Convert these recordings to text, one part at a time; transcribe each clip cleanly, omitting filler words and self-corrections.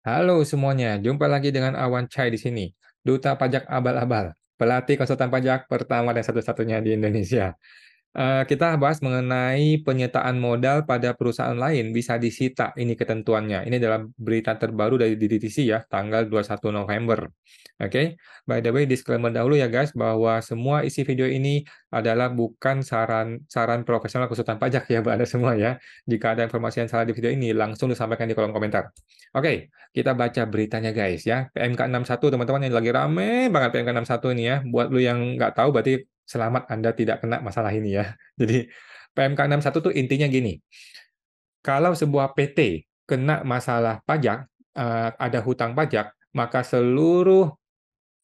Halo semuanya, jumpa lagi dengan Awan Chai di sini, Duta Pajak Abal-Abal, pelatih konsultan pajak pertama dan satu-satunya di Indonesia. Kita bahas mengenai penyertaan modal pada perusahaan lain bisa disita, ini ketentuannya. Ini adalah berita terbaru dari DDTC ya, tanggal 21 November. Oke, by the way, disclaimer dahulu ya guys, bahwa semua isi video ini adalah bukan saran profesional konsultan pajak ya, Mbak, Anda semua ya. Jika ada informasi yang salah di video ini, langsung disampaikan di kolom komentar. Oke, kita baca beritanya guys ya. PMK 61 teman-teman yang lagi rame banget PMK 61 ini ya. Buat lu yang nggak tahu berarti selamat Anda tidak kena masalah ini ya. Jadi PMK 61 tuh intinya gini. Kalau sebuah PT kena masalah pajak, ada hutang pajak, maka seluruh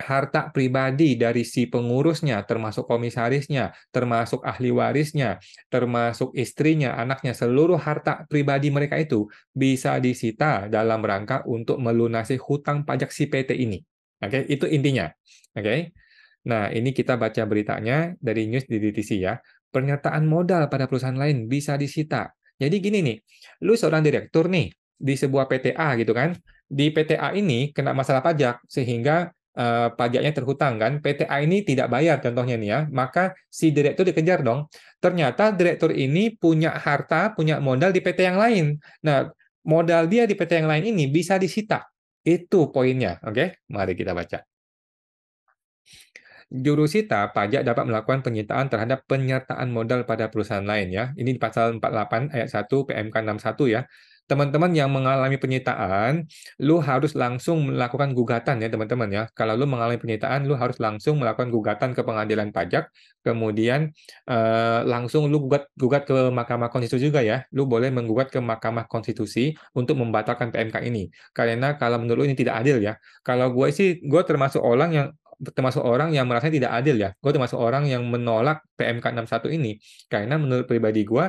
harta pribadi dari si pengurusnya, termasuk komisarisnya, termasuk ahli warisnya, termasuk istrinya, anaknya, seluruh harta pribadi mereka itu bisa disita dalam rangka untuk melunasi hutang pajak si PT ini. Oke, itu intinya. Oke. Nah, ini kita baca beritanya dari news di DTC ya. Pernyataan modal pada perusahaan lain bisa disita. Jadi gini nih, lu seorang direktur nih di sebuah PTA gitu kan. Di PTA ini kena masalah pajak sehingga pajaknya terhutang kan. PTA ini tidak bayar contohnya nih ya. Maka si direktur dikejar dong. Ternyata direktur ini punya harta, punya modal di PT yang lain. Nah, modal dia di PT yang lain ini bisa disita. Itu poinnya, oke? Mari kita baca. Jurusita pajak dapat melakukan penyitaan terhadap penyertaan modal pada perusahaan lain ya. Ini di pasal 48 ayat 1 PMK 61 ya. Teman-teman yang mengalami penyitaan, lu harus langsung melakukan gugatan ya teman-teman ya. Kalau lu mengalami penyitaan, lu harus langsung melakukan gugatan ke pengadilan pajak, kemudian langsung lu gugat ke Mahkamah Konstitusi juga ya. Lu boleh menggugat ke Mahkamah Konstitusi untuk membatalkan PMK ini. Karena kalau menurut lu ini tidak adil ya. Kalau gue sih, gue termasuk orang yang merasa tidak adil ya. Gue termasuk orang yang menolak PMK 61 ini. Karena menurut pribadi gue,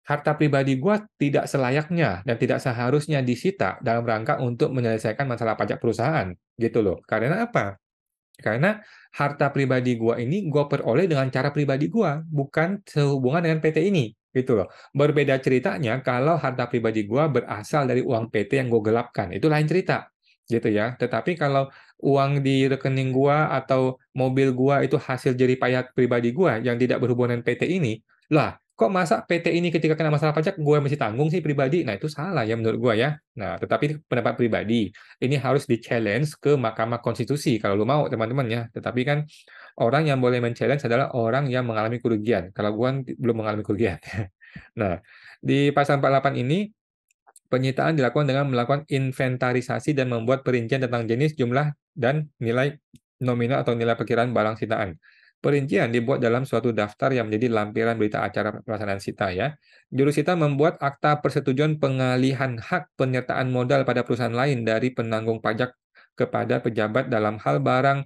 harta pribadi gue tidak selayaknya dan tidak seharusnya disita dalam rangka untuk menyelesaikan masalah pajak perusahaan. Gitu loh. Karena apa? Karena harta pribadi gue ini gue peroleh dengan cara pribadi gue, bukan sehubungan dengan PT ini. Gitu loh. Berbeda ceritanya kalau harta pribadi gue berasal dari uang PT yang gue gelapkan. Itu lain cerita. Gitu ya. Tetapi kalau uang di rekening gua atau mobil gua itu hasil jerih payah pribadi gua yang tidak berhubungan dengan PT ini, lah kok masa PT ini ketika kena masalah pajak gue mesti tanggung sih pribadi? Nah itu salah ya menurut gua ya. Nah tetapi itu pendapat pribadi ini harus di-challenge ke Mahkamah Konstitusi kalau lu mau teman-teman ya. Tetapi kan orang yang boleh men-challenge adalah orang yang mengalami kerugian. Kalau gua belum mengalami kerugian. Nah, di pasal 48 ini penyitaan dilakukan dengan melakukan inventarisasi dan membuat perincian tentang jenis, jumlah, dan nilai nominal atau nilai perkiraan barang sitaan. Perincian dibuat dalam suatu daftar yang menjadi lampiran berita acara pelaksanaan sita ya. Jurusita membuat akta persetujuan pengalihan hak penyertaan modal pada perusahaan lain dari penanggung pajak kepada pejabat dalam hal barang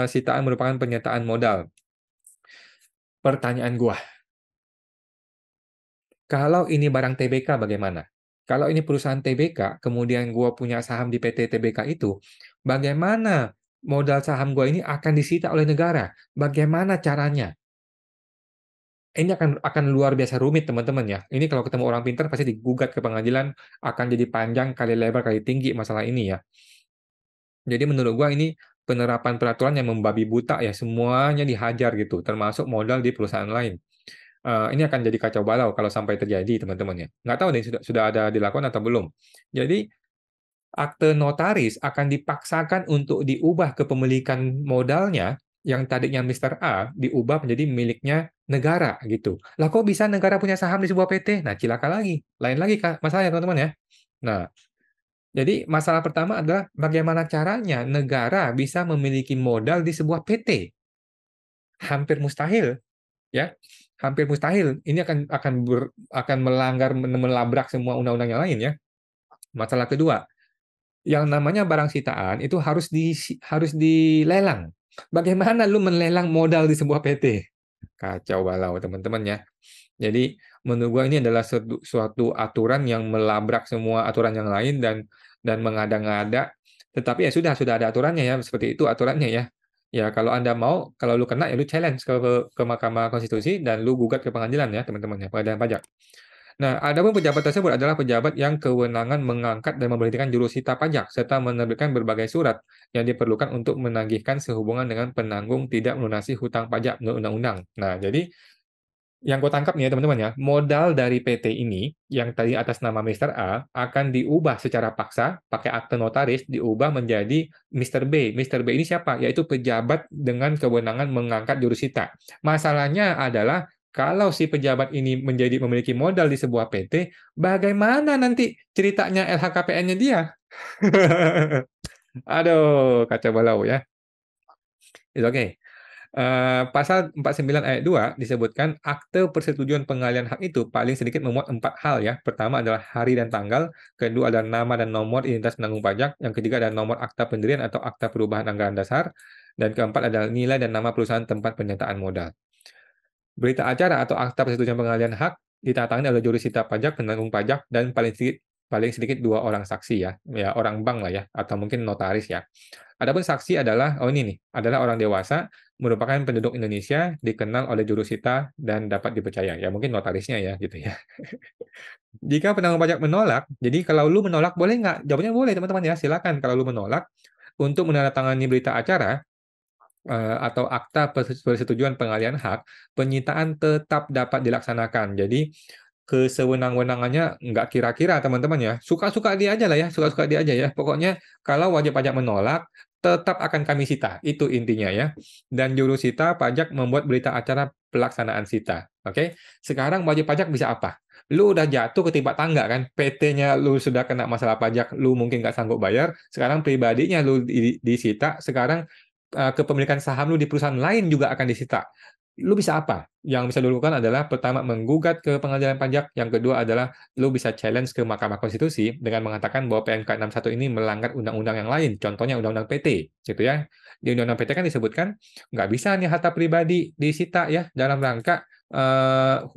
sitaan merupakan penyertaan modal. Pertanyaan gua, kalau ini barang TBK bagaimana? Kalau ini perusahaan TBK, kemudian gue punya saham di PT TBK itu, bagaimana modal saham gue ini akan disita oleh negara? Bagaimana caranya? Ini akan luar biasa rumit teman-teman ya. Ini kalau ketemu orang pintar pasti digugat ke pengadilan, akan jadi panjang kali lebar kali tinggi masalah ini ya. Jadi menurut gue ini penerapan peraturan yang membabi buta ya, semuanya dihajar gitu, termasuk modal di perusahaan lain. Ini akan jadi kacau balau kalau sampai terjadi teman-teman ya. Nggak tahu nih sudah ada dilakukan atau belum. Jadi akte notaris akan dipaksakan untuk diubah kepemilikan modalnya yang tadinya Mister A diubah menjadi miliknya negara gitu. Lah kok bisa negara punya saham di sebuah PT? Nah, cilaka lagi. Lain lagi Kak, masalahnya teman-teman ya. Nah, jadi masalah pertama adalah bagaimana caranya negara bisa memiliki modal di sebuah PT? Hampir mustahil ya, hampir mustahil. Ini akan melanggar melabrak semua undang-undang yang lain ya. Masalah kedua, yang namanya barang sitaan itu harus dilelang. Bagaimana lu menlelang modal di sebuah PT? Kacau balau teman-teman ya. Jadi menurut gua ini adalah suatu aturan yang melabrak semua aturan yang lain dan mengada-ngada. Tetapi ya sudah ada aturannya ya, seperti itu aturannya ya. Ya kalau Anda mau, kalau lu kena ya lu challenge ke Mahkamah Konstitusi dan lu gugat ke pengadilan ya teman-teman ya, pengadilan pajak. Nah, adapun pejabat tersebut adalah pejabat yang kewenangan mengangkat dan memberhentikan jurusita pajak serta menerbitkan berbagai surat yang diperlukan untuk menagihkan sehubungan dengan penanggung tidak melunasi hutang pajak menurut undang-undang. Nah, jadi yang gue tangkap nih ya teman-teman ya, modal dari PT ini yang tadi atas nama Mr. A akan diubah secara paksa pakai akte notaris diubah menjadi Mr. B. Mr. B ini siapa? Yaitu pejabat dengan kewenangan mengangkat jurusita. Masalahnya adalah kalau si pejabat ini memiliki modal di sebuah PT, bagaimana nanti ceritanya LHKPN-nya dia? Aduh, kacau balau ya. It's okay. Pasal 49 ayat 2 disebutkan akte persetujuan pengalihan hak itu paling sedikit memuat 4 hal ya. Pertama adalah hari dan tanggal, kedua adalah nama dan nomor identitas penanggung pajak, yang ketiga adalah nomor akta pendirian atau akta perubahan anggaran dasar, dan keempat adalah nilai dan nama perusahaan tempat penyertaan modal. Berita acara atau akta persetujuan pengalihan hak ditandatangani oleh jurusita pajak, penanggung pajak, dan paling sedikit 2 orang saksi ya, ya orang bank lah ya, atau mungkin notaris ya. Adapun saksi adalah, oh ini nih, adalah orang dewasa, merupakan penduduk Indonesia, dikenal oleh jurusita dan dapat dipercaya. Ya mungkin notarisnya ya, gitu ya. Jika penanggung pajak menolak, jadi kalau lu menolak boleh nggak? Jawabannya boleh teman-teman ya, silakan. Kalau lu menolak untuk menandatangani berita acara atau akta persetujuan pengalihan hak, penyitaan tetap dapat dilaksanakan. Jadi kesewenang-wenangannya nggak kira-kira teman-teman ya. Suka-suka dia aja lah ya, suka-suka dia aja ya. Pokoknya kalau wajib pajak menolak, tetap akan kami sita. Itu intinya ya. Dan juru sita pajak membuat berita acara pelaksanaan sita. Oke. Sekarang wajib pajak bisa apa? Lu udah jatuh ketimpa tangga kan, PT-nya lu sudah kena masalah pajak, lu mungkin nggak sanggup bayar, sekarang pribadinya lu disita, sekarang kepemilikan saham lu di perusahaan lain juga akan disita. Lu bisa apa? Yang bisa dilakukan adalah pertama menggugat ke pengadilan pajak, yang kedua adalah lu bisa challenge ke Mahkamah Konstitusi dengan mengatakan bahwa PMK 61 ini melanggar undang-undang yang lain, contohnya undang-undang PT, gitu ya. Di undang-undang PT kan disebutkan nggak bisa nih harta pribadi disita ya dalam rangka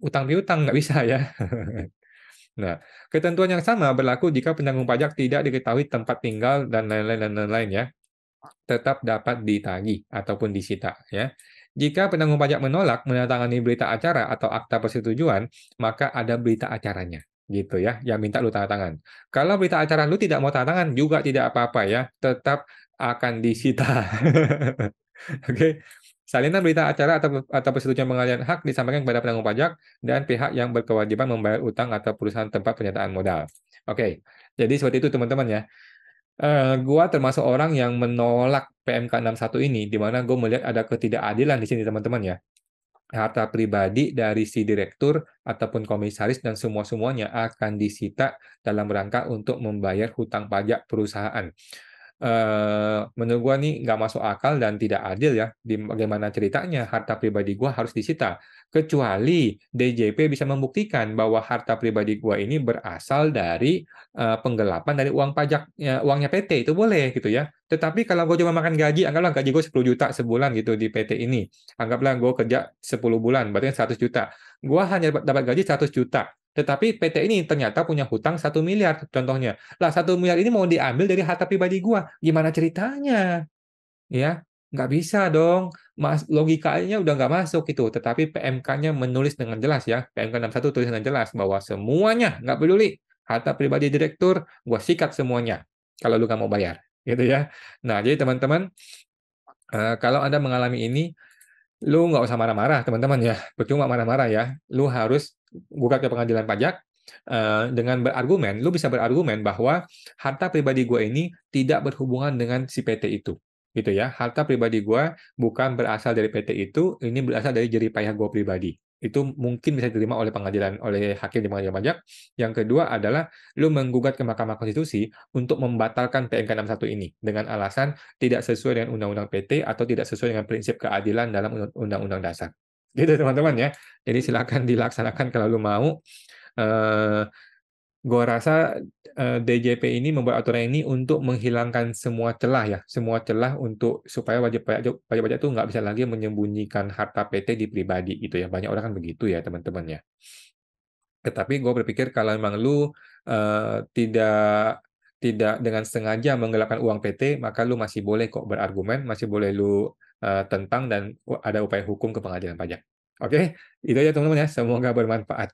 utang piutang, nggak bisa ya. Nah, ketentuan yang sama berlaku jika penanggung pajak tidak diketahui tempat tinggal dan lain-lain ya, tetap dapat ditagih ataupun disita ya. Jika penanggung pajak menolak menandatangani berita acara atau akta persetujuan, maka ada berita acaranya gitu ya, yang minta lu tanda tangan. Kalau berita acara lu tidak mau tanda tangan juga tidak apa-apa ya, tetap akan disita. Oke. Salinan berita acara atau persetujuan pengalihan hak disampaikan kepada penanggung pajak dan pihak yang berkewajiban membayar utang atau perusahaan tempat penyertaan modal. Oke. Jadi seperti itu teman-teman ya. Gua termasuk orang yang menolak PMK 61 ini, di mana gue melihat ada ketidakadilan di sini teman-teman ya. Harta pribadi dari si direktur ataupun komisaris dan semua-semuanya akan disita dalam rangka untuk membayar hutang pajak perusahaan. Menurut gua nih nggak masuk akal dan tidak adil ya. Di bagaimana ceritanya harta pribadi gua harus disita. Kecuali DJP bisa membuktikan bahwa harta pribadi gua ini berasal dari penggelapan dari uang pajak, ya, uangnya PT itu boleh gitu ya. Tetapi kalau gue cuma makan gaji, anggaplah gaji gue 10 juta sebulan gitu di PT ini. Anggaplah gue kerja 10 bulan, berarti 100 juta. Gue hanya dapat gaji 100 juta. Tetapi PT ini ternyata punya hutang 1 miliar contohnya. Lah 1 miliar ini mau diambil dari harta pribadi gua. Gimana ceritanya? Ya, nggak bisa dong. Logikanya udah nggak masuk itu. Tetapi PMK-nya menulis dengan jelas ya. PMK 61 tulis dengan jelas bahwa semuanya nggak peduli. Harta pribadi direktur, gua sikat semuanya. Kalau lu nggak mau bayar. Gitu ya. Nah, jadi teman-teman, kalau Anda mengalami ini, lu nggak usah marah-marah, teman-teman ya. Percuma marah-marah ya. Lu harus gugat ke pengadilan pajak dengan berargumen. Lu bisa berargumen bahwa harta pribadi gue ini tidak berhubungan dengan si PT itu. Gitu ya. Harta pribadi gue bukan berasal dari PT itu, ini berasal dari jerih payah gue pribadi. Itu mungkin bisa diterima oleh pengadilan, oleh hakim di pengadilan pajak. Yang kedua adalah lu menggugat ke Mahkamah Konstitusi untuk membatalkan PMK 61 ini dengan alasan tidak sesuai dengan Undang-Undang PT atau tidak sesuai dengan prinsip keadilan dalam Undang-Undang Dasar. Gitu teman-teman ya. Jadi silakan dilaksanakan kalau lu mau. Eh, Gua rasa DJP ini membuat aturan ini untuk menghilangkan semua celah ya, semua celah untuk supaya wajib pajak itu nggak bisa lagi menyembunyikan harta PT di pribadi gitu ya. Banyak orang kan begitu ya teman-teman ya. Tetapi gue berpikir kalau memang lu tidak tidak dengan sengaja menggelapkan uang PT, maka lu masih boleh kok berargumen, masih boleh lu tentang dan ada upaya hukum ke pengadilan pajak. Oke, itu ya teman-teman ya. Semoga bermanfaat.